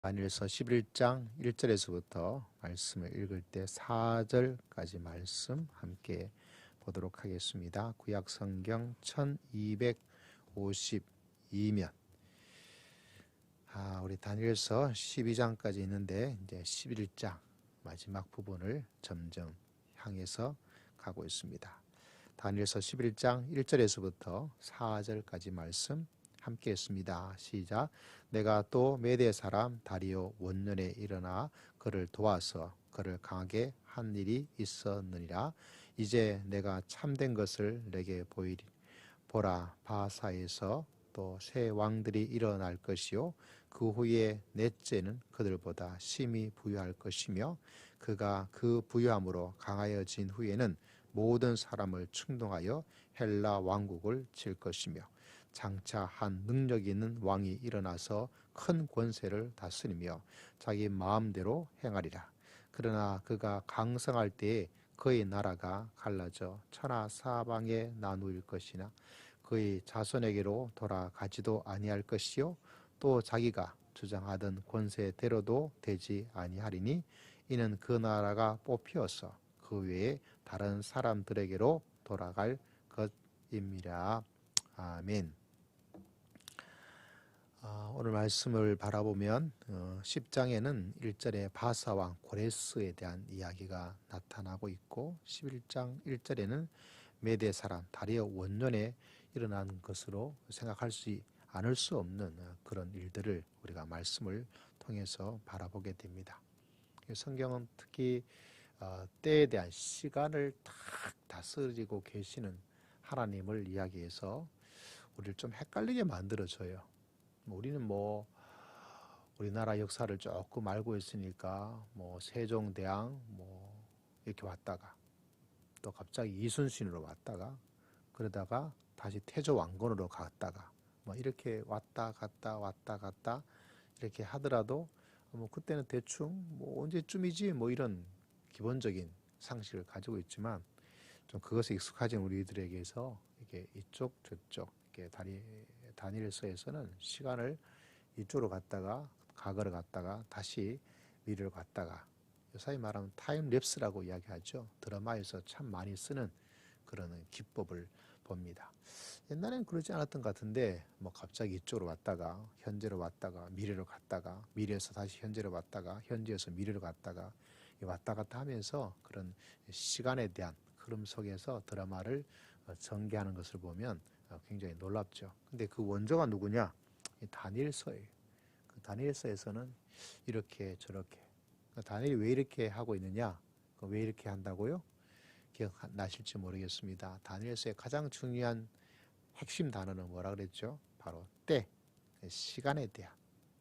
다니엘서 11장 1절에서부터 말씀을 읽을 때 4절까지 말씀 함께 보도록 하겠습니다. 구약 성경 1252면 우리 다니엘서 12장까지 있는데 이제 11장 마지막 부분을 점점 향해서 가고 있습니다. 다니엘서 11장 1절에서부터 4절까지 말씀 함께 했습니다. 시작. 내가 또 메대 사람 다리오 원년에 일어나 그를 도와서 그를 강하게 한 일이 있었느니라. 이제 내가 참된 것을 내게 보이리. 보라, 바사에서 또 새 왕들이 일어날 것이요 그 후에 넷째는 그들보다 심히 부유할 것이며 그가 그 부유함으로 강하여진 후에는 모든 사람을 충동하여 헬라 왕국을 칠 것이며 장차 한 능력 있는 왕이 일어나서 큰 권세를 다스리며 자기 마음대로 행하리라. 그러나 그가 강성할 때에 그의 나라가 갈라져 천하 사방에 나누일 것이나 그의 자손에게로 돌아가지도 아니할 것이요 또 자기가 주장하던 권세대로도 되지 아니하리니 이는 그 나라가 뽑혀서 그 외에 다른 사람들에게로 돌아갈 것입니다. 아멘. 오늘 말씀을 바라보면 10장에는 1절에 바사왕 고레스에 대한 이야기가 나타나고 있고 11장 1절에는 메대 사람 다리오 원년에 일어난 것으로 생각할 수 않을 수 없는 그런 일들을 우리가 말씀을 통해서 바라보게 됩니다. 성경은 특히 때에 대한 시간을 딱 다스리고 계시는 하나님을 이야기해서 우리를 좀 헷갈리게 만들어줘요. 우리는 우리나라 역사를 조금 알고 있으니까 세종대왕 이렇게 왔다가 또 갑자기 이순신으로 왔다가 그러다가 다시 태조왕건으로 갔다가 이렇게 왔다 갔다 이렇게 하더라도 그때는 대충 언제쯤이지 이런 기본적인 상식을 가지고 있지만 좀 그것에 익숙하진 우리들에게서 이게 이쪽 저쪽 이렇게 다니엘서에서는 시간을 이쪽으로 갔다가 과거로 갔다가 다시 미래로 갔다가 요사이 말하면 타임랩스라고 이야기하죠. 드라마에서 참 많이 쓰는 그런 기법을 봅니다. 옛날에는 그러지 않았던 것 같은데 갑자기 이쪽으로 왔다가 현재로 왔다가 미래로 갔다가 미래에서 다시 현재로 왔다가 현재에서 미래로 갔다가 왔다 갔다 하면서 그런 시간에 대한 흐름 속에서 드라마를 전개하는 것을 보면 굉장히 놀랍죠. 근데 그 원조가 누구냐? 다니엘서예요. 그 다니엘서에서는 이렇게 저렇게 다니엘이 왜 이렇게 하고 있느냐? 왜 이렇게 한다고요? 기억나실지 모르겠습니다. 다니엘서의 가장 중요한 핵심 단어는 뭐라 그랬죠? 바로 때, 시간에 대한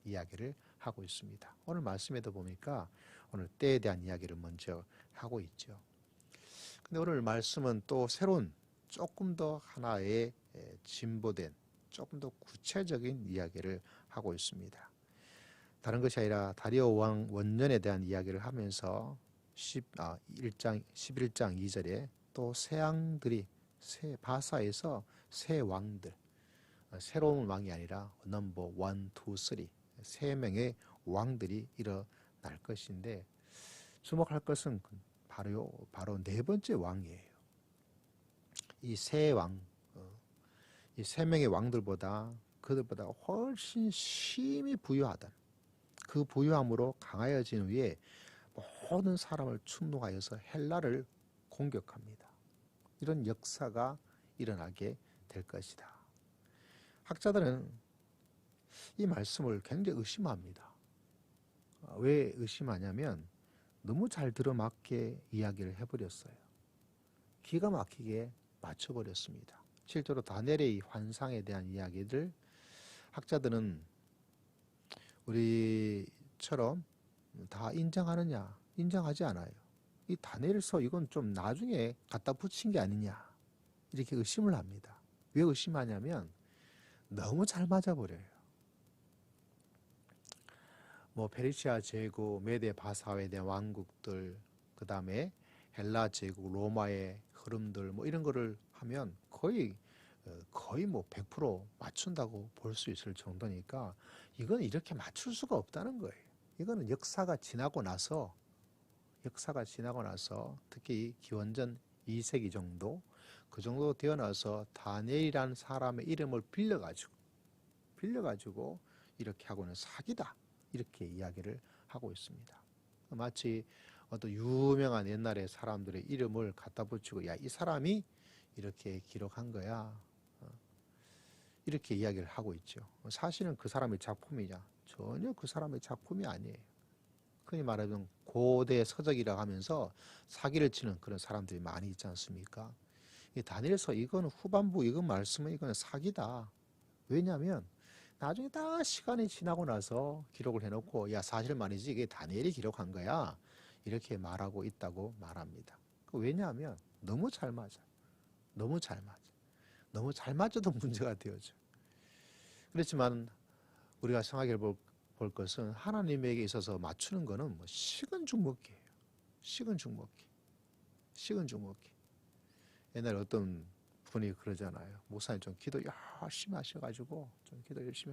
이야기를 하고 있습니다. 오늘 말씀에도 보니까 오늘 때에 대한 이야기를 먼저 하고 있죠. 근데 오늘 말씀은 또 새로운 조금 더 하나의 진보된 조금 더 구체적인 이야기를 하고 있습니다. 다른 것이 아니라 다리오 왕 원년에 대한 이야기를 하면서 11장 2절에 또 새 왕들이 바사에서 새 왕들 새로운 왕이 아니라 넘버 1, 2, 3 세 명의 왕들이 일어날 것인데 주목할 것은 바로 네 번째 왕이에요. 이 세 왕, 이 세 명의 왕들보다 그들보다 훨씬 심히 부유하던 그 부유함으로 강하여진 후에 모든 사람을 충동하여서 헬라를 공격합니다. 이런 역사가 일어나게 될 것이다. 학자들은 이 말씀을 굉장히 의심합니다. 왜 의심하냐면 너무 잘 들어맞게 이야기를 해버렸어요. 기가 막히게 맞춰버렸습니다. 실제로 다니엘의 이 환상에 대한 이야기들 학자들은 우리처럼 다 인정하느냐? 인정하지 않아요. 이 다니엘서 이건 좀 나중에 갖다 붙인 게 아니냐? 이렇게 의심을 합니다. 왜 의심하냐면 너무 잘 맞아버려요. 페르시아 제국, 메데 바사에 대한 왕국들, 그 다음에 헬라 제국, 로마의 흐름들 이런 거를 하면 거의 100% 맞춘다고 볼 수 있을 정도니까 이건 이렇게 맞출 수가 없다는 거예요. 이거는 역사가 지나고 나서 특히 기원전 2세기 정도 그 정도 되어 나서 다니엘이라는 사람의 이름을 빌려가지고 이렇게 하고는 사기다 이렇게 이야기를 하고 있습니다. 마치 어떤 유명한 옛날의 사람들의 이름을 갖다 붙이고 야, 이 사람이 이렇게 기록한 거야 이렇게 이야기를 하고 있죠. 사실은 그 사람의 작품이냐? 전혀 그 사람의 작품이 아니에요. 흔히 말하면 고대 서적이라고 하면서 사기를 치는 그런 사람들이 많이 있지 않습니까? 이 다니엘서 이거는 후반부 이거 말씀은 이거는 사기다. 왜냐하면 나중에 다 시간이 지나고 나서 기록을 해놓고 야 사실 말이지 이게 다니엘이 기록한 거야 이렇게 말하고 있다고 말합니다. 왜냐하면 너무 잘 맞아요. 너무 잘 맞아도 문제가 되어져. 그렇지만 우리가 생각해 볼 것은 하나님에게 있어서 맞추는 거는 뭐 식은 죽 먹기예요. 식은 죽 먹기. 옛날에 어떤 분이 그러잖아요. 목사님 좀 기도 열심히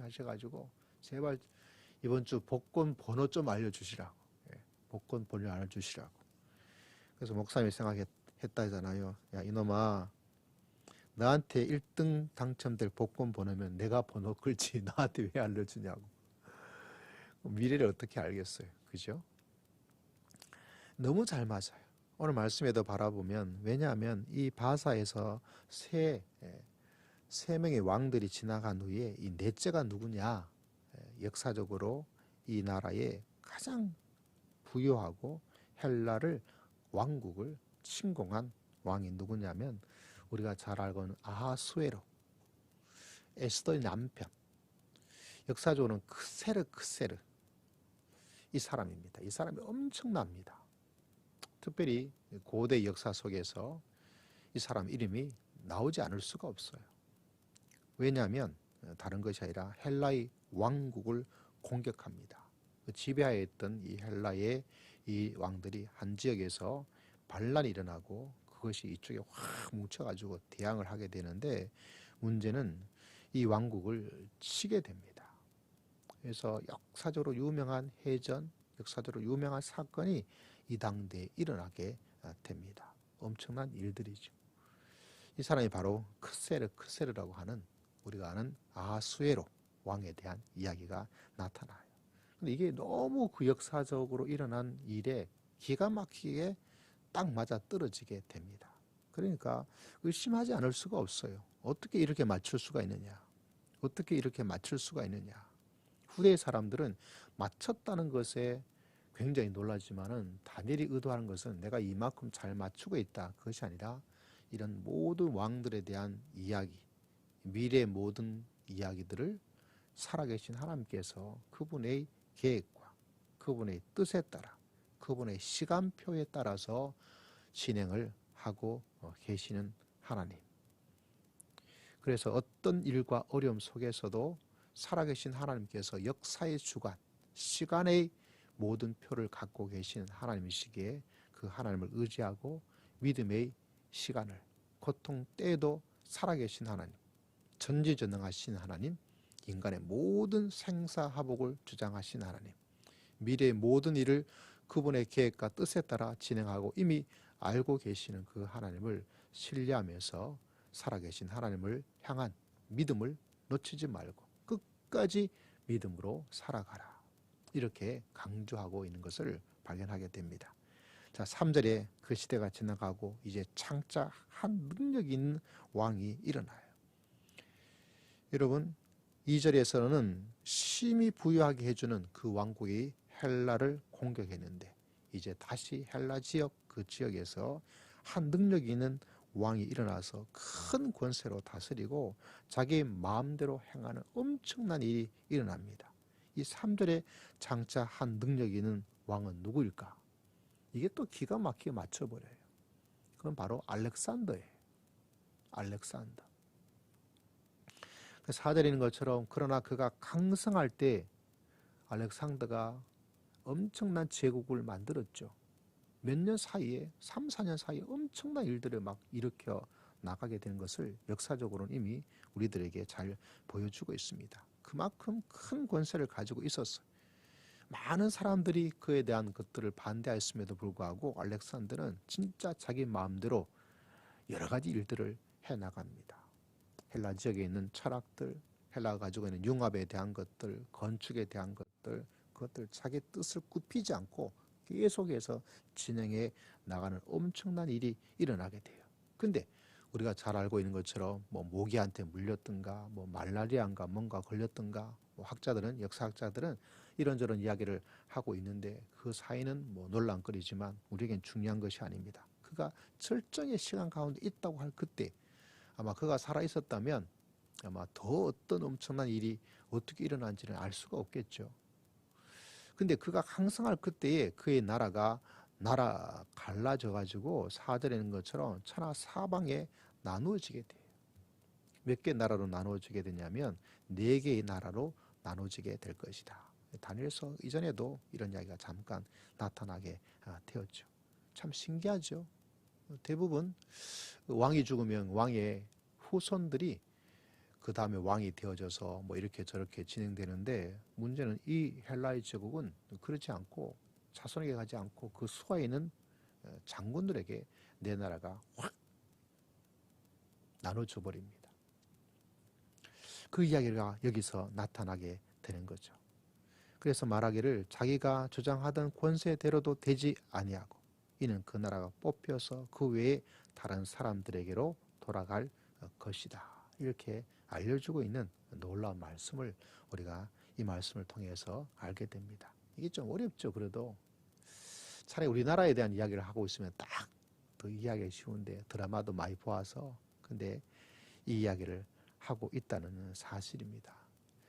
하셔가지고 제발 이번 주 복권 번호 좀 알려주시라고. 복권 번호 알려주시라고. 그래서 목사님이 생각했다잖아요. 야 이놈아 나한테 1등 당첨될 복권 번호면 내가 번호 걸지 나한테 왜 알려주냐고. 미래를 어떻게 알겠어요. 그죠? 너무 잘 맞아요. 오늘 말씀에도 바라보면 왜냐하면 이 바사에서 세 명의 왕들이 지나간 후에 이 넷째가 누구냐? 역사적으로 이 나라에 가장 부유하고 헬라를 왕국을 침공한 왕이 누구냐면 우리가 잘 알고 있는 아하수에로 에스더의 남편 역사적으로는 크세르 이 사람입니다. 이 사람이 엄청납니다. 특별히 고대 역사 속에서 이 사람 이름이 나오지 않을 수가 없어요. 왜냐하면 다른 것이 아니라 헬라의 왕국을 공격합니다. 지배하에 있던 이 헬라의 이 왕들이 한 지역에서 반란이 일어나고 그것이 이쪽에 확 뭉쳐가지고 대항을 하게 되는데 문제는 이 왕국을 치게 됩니다. 그래서 역사적으로 유명한 해전, 역사적으로 유명한 사건이 이 당대에 일어나게 됩니다. 엄청난 일들이죠. 이 사람이 바로 크세르라고 하는 우리가 아는 아하수에로 왕에 대한 이야기가 나타나요. 근데 이게 너무 그 역사적으로 일어난 일에 기가 막히게 딱 맞아 떨어지게 됩니다. 그러니까 의심하지 않을 수가 없어요. 어떻게 이렇게 맞출 수가 있느냐? 후대의 사람들은 맞췄다는 것에 굉장히 놀라지만은 다니엘이 의도하는 것은 내가 이만큼 잘 맞추고 있다. 그것이 아니라 이런 모든 왕들에 대한 이야기, 미래의 모든 이야기들을 살아계신 하나님께서 그분의 계획과 그분의 뜻에 따라 그분의 시간표에 따라서 진행을 하고 계시는 하나님. 그래서 어떤 일과 어려움 속에서도 살아계신 하나님께서 역사의 주관, 시간의 모든 표를 갖고 계신 하나님이시기에 그 하나님을 의지하고 믿음의 시간을 고통 때에도 살아계신 하나님, 전지전능하신 하나님, 인간의 모든 생사화복을 주장하신 하나님, 미래의 모든 일을 그분의 계획과 뜻에 따라 진행하고 이미 알고 계시는 그 하나님을 신뢰하면서 살아계신 하나님을 향한 믿음을 놓치지 말고 끝까지 믿음으로 살아가라. 이렇게 강조하고 있는 것을 발견하게 됩니다. 자, 3절에 그 시대가 지나가고 이제 창자 한 능력 있는 왕이 일어나요. 여러분 2절에서는 심히 부유하게 해주는 그 왕국이 헬라를 공격했는데 이제 다시 헬라 지역 그 지역에서 한 능력 있는 왕이 일어나서 큰 권세로 다스리고 자기 마음대로 행하는 엄청난 일이 일어납니다. 이 3절에 장차 한 능력 있는 왕은 누구일까? 이게 또 기가 막히게 맞춰버려요. 그건 바로 알렉산더예요. 알렉산더. 4절에 있는 것처럼 그러나 그가 강성할 때 알렉산더가 엄청난 제국을 만들었죠. 몇 년 사이에 3, 4년 사이에 엄청난 일들을 막 일으켜 나가게 되는 것을 역사적으로는 이미 우리들에게 잘 보여주고 있습니다. 그만큼 큰 권세를 가지고 있었어요. 많은 사람들이 그에 대한 것들을 반대하였음에도 불구하고 알렉산더는 진짜 자기 마음대로 여러 가지 일들을 해나갑니다. 헬라 지역에 있는 철학들, 헬라가 가지고 있는 융합에 대한 것들, 건축에 대한 것들, 그것들 자기 뜻을 굽히지 않고 계속해서 진행해 나가는 엄청난 일이 일어나게 돼요. 근데 우리가 잘 알고 있는 것처럼 뭐 모기한테 물렸든가 뭐 말라리아인가 뭔가 걸렸든가 뭐 학자들은 역사학자들은 이런저런 이야기를 하고 있는데 그 사이는 뭐 논란거리지만 우리에겐 중요한 것이 아닙니다. 그가 절정의 시간 가운데 있다고 할 그때 아마 그가 살아 있었다면 아마 더 어떤 엄청난 일이 어떻게 일어난지는 알 수가 없겠죠. 근데 그가 항상할 그때에 그의 나라 갈라져 가지고 사절에 있는 것처럼 천하 사방에 나누어지게 돼요. 몇 개 나라로 나누어지게 되냐면 4개의 나라로 나누어지게 될 것이다. 다니엘서 이전에도 이런 이야기가 잠깐 나타나게 되었죠. 참 신기하죠. 대부분 왕이 죽으면 왕의 후손들이 그 다음에 왕이 되어져서 뭐 이렇게 저렇게 진행되는데 문제는 이 헬라의 제국은 그렇지 않고 자손에게 가지 않고 그 수하에 있는 장군들에게 내 나라가 확 나눠져 버립니다. 그 이야기가 여기서 나타나게 되는 거죠. 그래서 말하기를 자기가 주장하던 권세대로도 되지 아니하고 이는 그 나라가 뽑혀서 그 외에 다른 사람들에게로 돌아갈 것이다. 이렇게 알려주고 있는 놀라운 말씀을 우리가 이 말씀을 통해서 알게 됩니다. 이게 좀 어렵죠. 그래도 차라리 우리나라에 대한 이야기를 하고 있으면 딱 더 이해하기 쉬운데 드라마도 많이 보아서 근데 이 이야기를 하고 있다는 사실입니다.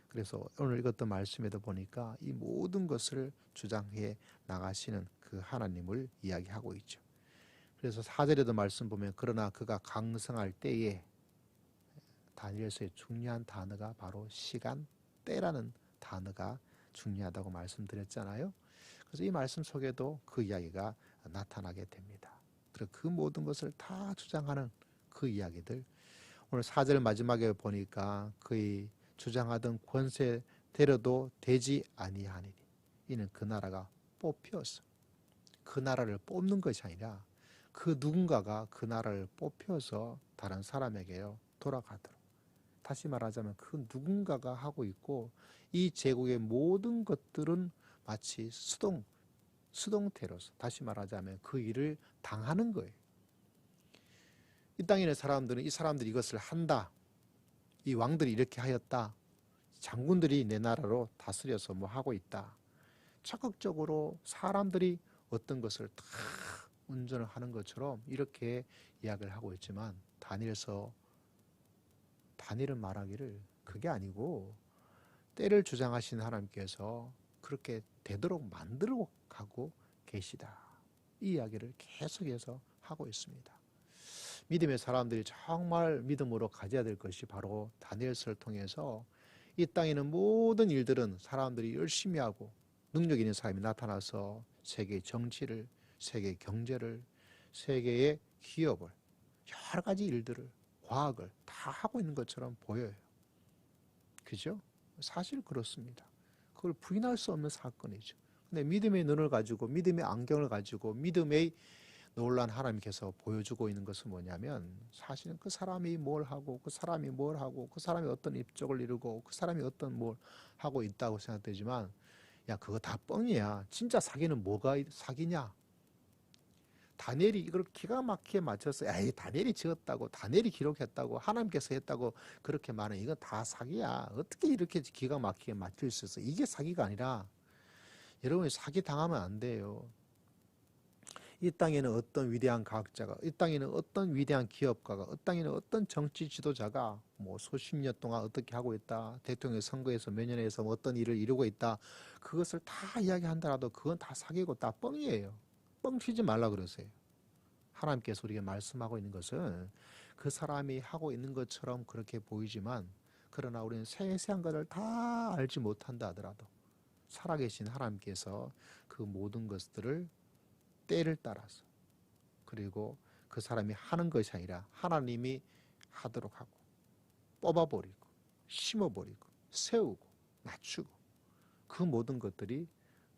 그래서 오늘 읽었던 말씀에도 보니까 이 모든 것을 주장해 나가시는 그 하나님을 이야기하고 있죠. 그래서 4절에도 말씀 보면 그러나 그가 강성할 때에 다니엘서의 중요한 단어가 바로 시간, 때라는 단어가 중요하다고 말씀드렸잖아요. 그래서 이 말씀 속에도 그 이야기가 나타나게 됩니다. 그리고 그 모든 것을 다 주장하는 그 이야기들 오늘 4절 마지막에 보니까 그의 주장하던 권세대로도 되지 아니하니니 이는 그 나라가 뽑혀서 그 나라를 뽑는 것이 아니라 그 누군가가 그 나라를 뽑혀서 다른 사람에게요 돌아가도록 다시 말하자면 그 누군가가 하고 있고 이 제국의 모든 것들은 마치 수동태로서 다시 말하자면 그 일을 당하는 거예요. 이 땅에 있는 사람들은 이 사람들이 이것을 한다. 이 왕들이 이렇게 하였다. 장군들이 내 나라로 다스려서 뭐 하고 있다. 적극적으로 사람들이 어떤 것을 다 운전을 하는 것처럼 이렇게 이야기를 하고 있지만 다니엘은 말하기를 그게 아니고 때를 주장하신 하나님께서 그렇게 되도록 만들어 가고 계시다. 이 이야기를 계속해서 하고 있습니다. 믿음의 사람들이 정말 믿음으로 가져야 될 것이 바로 다니엘서를 통해서 이 땅에 있는 모든 일들은 사람들이 열심히 하고 능력 있는 사람이 나타나서 세계 정치를, 세계 경제를, 세계의 기업을, 여러 가지 일들을, 과학을 다 하고 있는 것처럼 보여요. 그죠? 사실 그렇습니다. 그걸 부인할 수 없는 사건이죠. 근데 믿음의 눈을 가지고 믿음의 안경을 가지고 믿음의 놀란 하나님께서 보여주고 있는 것은 뭐냐면 사실은 그 사람이 뭘 하고 그 사람이 뭘 하고 그 사람이 어떤 입적을 이루고 그 사람이 어떤 뭘 하고 있다고 생각되지만 야 그거 다 뻥이야. 진짜 사기는 뭐가 사기냐. 다니엘이 이걸 기가 막히게 맞춰서 에이 다니엘이 지었다고 다니엘이 기록했다고 하나님께서 했다고 그렇게 말하는 이건 다 사기야. 어떻게 이렇게 기가 막히게 맞출 수 있어. 이게 사기가 아니라 여러분이 사기 당하면 안 돼요. 이 땅에는 어떤 위대한 과학자가, 이 땅에는 어떤 위대한 기업가가, 이 땅에는 어떤 정치 지도자가 뭐 수십 년 동안 어떻게 하고 있다. 대통령 선거에서 몇 년에서 어떤 일을 이루고 있다. 그것을 다 이야기한다라도 그건 다 사기고 다 뻥이에요. 뻥치지 말라 그러세요. 하나님께서 우리에게 말씀하고 있는 것은 그 사람이 하고 있는 것처럼 그렇게 보이지만 그러나 우리는 세세한 것을 다 알지 못한다 하더라도 살아계신 하나님께서 그 모든 것들을 때를 따라서 그리고 그 사람이 하는 것이 아니라 하나님이 하도록 하고 뽑아버리고 심어버리고 세우고 낮추고 그 모든 것들이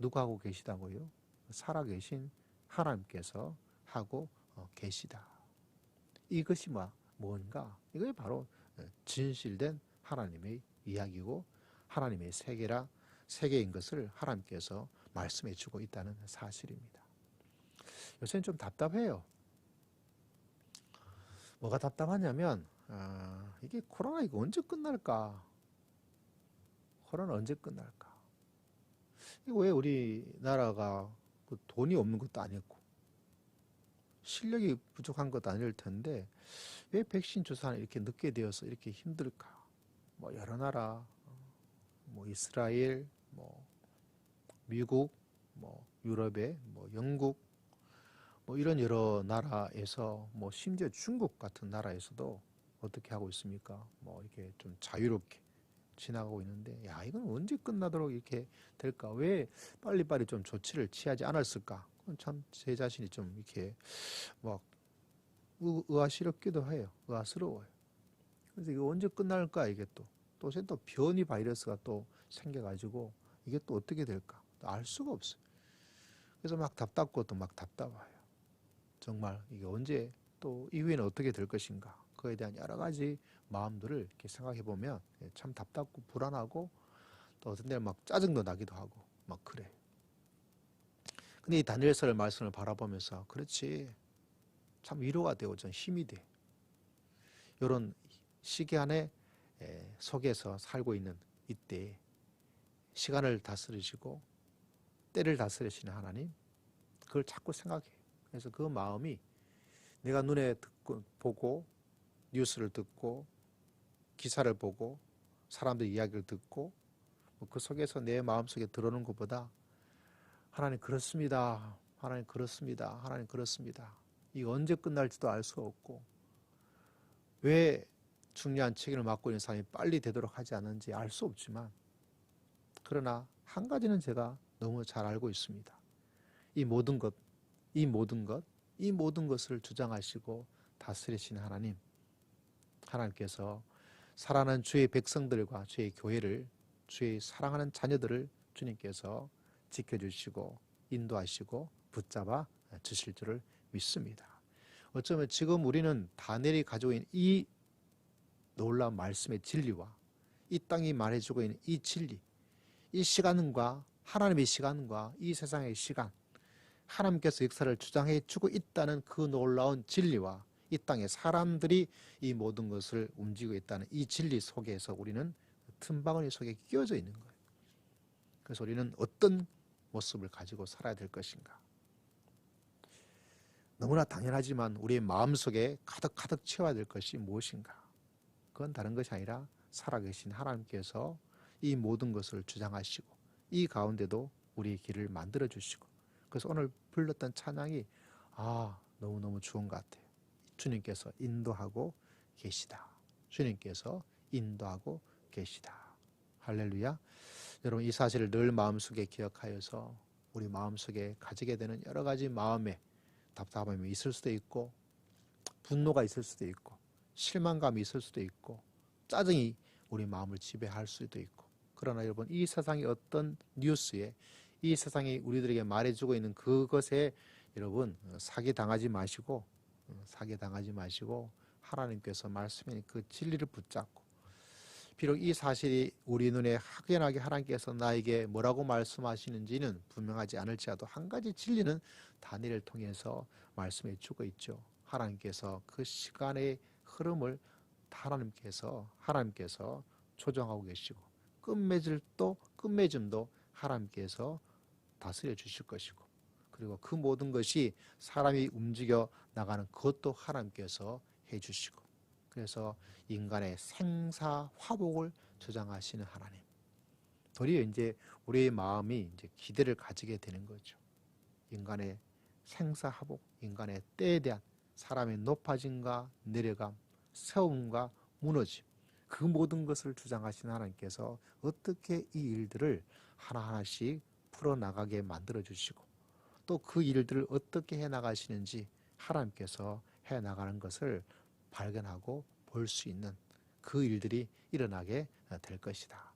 누가 하고 계시다고요? 살아계신 하나님께서 하고 계시다. 이것이 뭔가? 이게 바로 진실된 하나님의 이야기고 하나님의 세계인 것을 하나님께서 말씀해 주고 있다는 사실입니다. 요새는 좀 답답해요. 뭐가 답답하냐면 이게 코로나 이거 언제 끝날까? 코로나 언제 끝날까? 이거 왜 우리나라가 돈이 없는 것도 아니고 실력이 부족한 것도 아닐 텐데 왜 백신 주사는 이렇게 늦게 되어서 이렇게 힘들까? 뭐 여러 나라, 뭐 이스라엘, 뭐 미국, 뭐 유럽의 뭐 영국, 뭐 이런 여러 나라에서 뭐 심지어 중국 같은 나라에서도 어떻게 하고 있습니까? 뭐 이렇게 좀 자유롭게 지나가고 있는데, 야, 이건 언제 끝나도록 이렇게 될까? 왜 빨리빨리 좀 조치를 취하지 않았을까? 그건 참 제 자신이 좀 이렇게 막 의아스럽기도 해요. 의아스러워요. 그래서 이거 언제 끝날까? 이게 또 변이 바이러스가 또 생겨가지고 이게 또 어떻게 될까? 또 알 수가 없어요. 그래서 막 답답고 또 막 답답해요. 정말 이게 언제 또 이후에는 어떻게 될 것인가? 그에 대한 여러 가지 마음들을 이렇게 생각해 보면 참 답답고 불안하고 또 어떤 때는 막 짜증도 나기도 하고 막 그래. 근데 이 다니엘서의 말씀을 바라보면서 그렇지, 참 위로가 되고 좀 힘이 돼. 이런 시기안에 속에서 살고 있는 이때 시간을 다스리시고 때를 다스리시는 하나님, 그걸 자꾸 생각해. 그래서 그 마음이 내가 눈에 보고 뉴스를 듣고 기사를 보고 사람들 이야기를 듣고 그 속에서 내 마음속에 들어오는 것보다 하나님 그렇습니다. 하나님 그렇습니다. 하나님 그렇습니다. 이거 언제 끝날지도 알 수 없고 왜 중요한 책임을 맡고 있는 사람이 빨리 되도록 하지 않는지 알 수 없지만, 그러나 한 가지는 제가 너무 잘 알고 있습니다. 이 모든 것, 이 모든 것을 주장하시고 다스리시는 하나님, 하나님께서 사랑하는 주의 백성들과 주의 교회를, 주의 사랑하는 자녀들을 주님께서 지켜주시고 인도하시고 붙잡아 주실 줄을 믿습니다. 어쩌면 지금 우리는 다니엘이 가지고 있는 이 놀라운 말씀의 진리와 이 땅이 말해주고 있는 이 진리, 이 시간과 하나님의 시간과 이 세상의 시간, 하나님께서 역사를 주장해 주고 있다는 그 놀라운 진리와 이 땅의 사람들이 이 모든 것을 움직이고 있다는 이 진리 속에서 우리는 틈바구니 속에 끼어져 있는 거예요. 그래서 우리는 어떤 모습을 가지고 살아야 될 것인가? 너무나 당연하지만 우리의 마음속에 가득 채워야 될 것이 무엇인가? 그건 다른 것이 아니라 살아계신 하나님께서 이 모든 것을 주장하시고 이 가운데도 우리의 길을 만들어 주시고, 그래서 오늘 불렀던 찬양이 너무너무 좋은 것 같아요. 주님께서 인도하고 계시다. 주님께서 인도하고 계시다. 할렐루야. 여러분, 이 사실을 늘 마음속에 기억하여서 우리 마음속에 가지게 되는 여러 가지 마음의 답답함이 있을 수도 있고 분노가 있을 수도 있고 실망감이 있을 수도 있고 짜증이 우리 마음을 지배할 수도 있고, 그러나 여러분, 이 세상의 어떤 뉴스에, 이 세상이 우리들에게 말해주고 있는 그것에 여러분 사기당하지 마시고 하나님께서 말씀하신 그 진리를 붙잡고, 비록 이 사실이 우리 눈에 확연하게 하나님께서 나에게 뭐라고 말씀하시는지는 분명하지 않을지라도 한 가지 진리는 다니엘을 통해서 말씀해 주고 있죠. 하나님께서 그 시간의 흐름을 하나님께서 조정하고 계시고 끝맺음도 하나님께서 다스려 주실 것이고, 그리고 그 모든 것이 사람이 움직여 나가는 그것도 하나님께서 해 주시고, 그래서 인간의 생사화복을 주장하시는 하나님. 도리어 이제 우리의 마음이 이제 기대를 가지게 되는 거죠. 인간의 생사화복, 인간의 때에 대한 사람의 높아짐과 내려감, 세움과 무너짐, 그 모든 것을 주장하시는 하나님께서 어떻게 이 일들을 하나하나씩 풀어나가게 만들어주시고 또 그 일들을 어떻게 해나가시는지 하나님께서 해나가는 것을 발견하고 볼 수 있는 그 일들이 일어나게 될 것이다.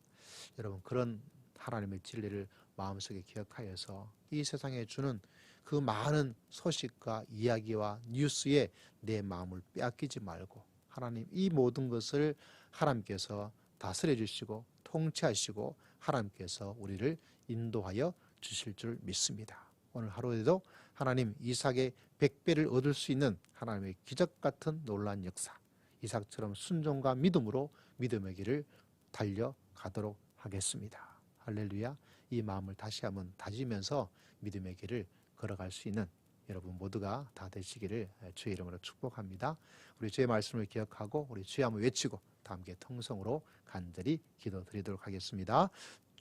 여러분, 그런 하나님의 진리를 마음속에 기억하여서 이 세상에 주는 그 많은 소식과 이야기와 뉴스에 내 마음을 빼앗기지 말고 하나님 이 모든 것을 하나님께서 다스려 주시고 통치하시고 하나님께서 우리를 인도하여 주실 줄 믿습니다. 오늘 하루에도 하나님 이삭의 100배를 얻을 수 있는 하나님의 기적 같은 놀라운 역사, 이삭처럼 순종과 믿음으로 믿음의 길을 달려가도록 하겠습니다. 할렐루야. 이 마음을 다시 한번 다지면서 믿음의 길을 걸어갈 수 있는 여러분 모두가 다 되시기를 주의 이름으로 축복합니다. 우리 주의 말씀을 기억하고 우리 주의 한번 외치고 다 함께 통성으로 간절히 기도드리도록 하겠습니다.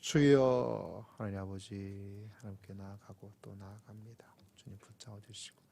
주여 하나님 아버지 하나님께 나아가고 또 나아갑니다. 주님 붙잡아 주시고